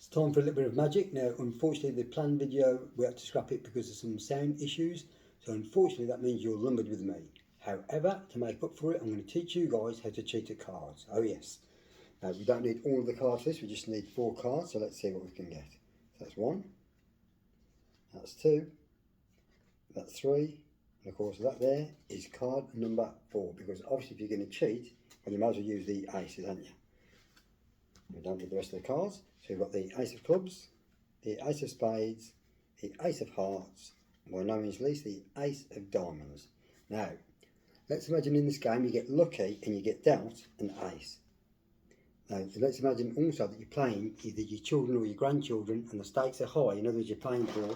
It's time for a little bit of magic. Now, unfortunately, the planned video, we had to scrap it because of some sound issues. So unfortunately, that means you're lumbered with me. However, to make up for it, I'm going to teach you guys how to cheat at cards. Oh yes. Now, we don't need all of the cards for this, we just need 4 cards. So let's see what we can get. So that's 1, that's 2, that's 3, and of course that there is card number 4, because obviously if you're going to cheat, well, you might as well use the aces, aren't you? We don't need the rest of the cards. So we've got the ace of clubs, the ace of spades, the ace of hearts, and by no means least the ace of diamonds. Now, let's imagine in this game you get lucky and you get dealt an ace. Now, let's imagine also that you're playing either your children or your grandchildren and the stakes are high. In other words, you're playing for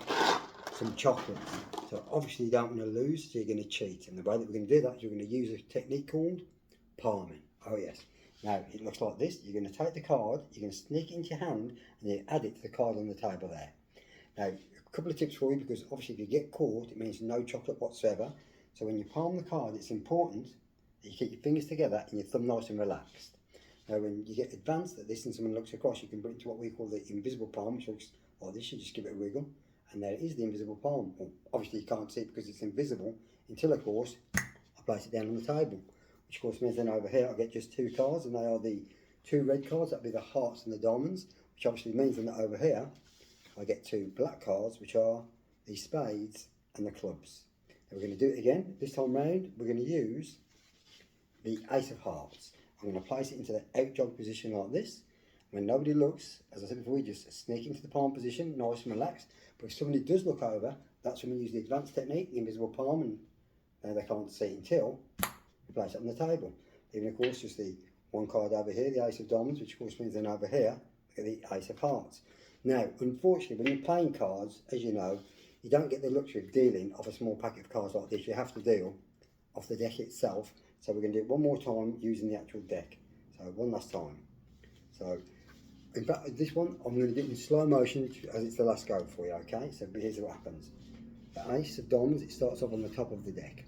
some chocolates. So obviously you don't want to lose, so you're going to cheat. And the way that we're going to do that is we're going to use a technique called palming. Oh yes. Now, it looks like this. You're going to take the card, you're going to sneak it into your hand, and you add it to the card on the table there. Now, a couple of tips for you, because obviously if you get caught, it means no chocolate whatsoever. So when you palm the card, it's important that you keep your fingers together and your thumb nice and relaxed. Now, when you get advanced at this and someone looks across, you can bring it to what we call the invisible palm, which looks like this. You just give it a wiggle, and there is the invisible palm. Well, obviously you can't see it because it's invisible until, of course, I place it down on the table. Which of course means then over here I get just 2 cards, and they are the 2 red cards, that'll be the hearts and the diamonds, which obviously means then that over here I get 2 black cards, which are the spades and the clubs. Now we're going to do it again. This time round we're going to use the ace of hearts. I'm going to place it into the out jog position like this. When nobody looks, as I said before, we just sneak into the palm position, nice and relaxed. But if somebody does look over, that's when we use the advanced technique, the invisible palm, and now they can't see it until we place it on the table. Even of course just the 1 card over here, the ace of diamonds, which of course means then over here, we get the ace of hearts. Now, unfortunately, when you're playing cards, as you know, you don't get the luxury of dealing off a small packet of cards like this. You have to deal off the deck itself. So we're going to do it one more time using the actual deck. So one last time. So in fact, this one I'm going to do it in slow motion as it's the last go for you, okay? So here's what happens. The ace of diamonds, it starts off on the top of the deck.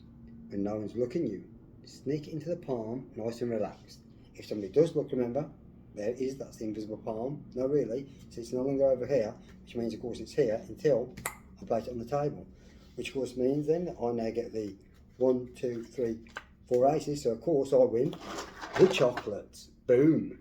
When no one's looking, you sneak it into the palm, nice and relaxed. If somebody does look, remember, there it is, that's the invisible palm. No, really, so it's no longer over here, which means of course it's here until I place it on the table. Which of course means then that I now get the 1, 2, 3, 4 aces, so of course I win the chocolates. Boom.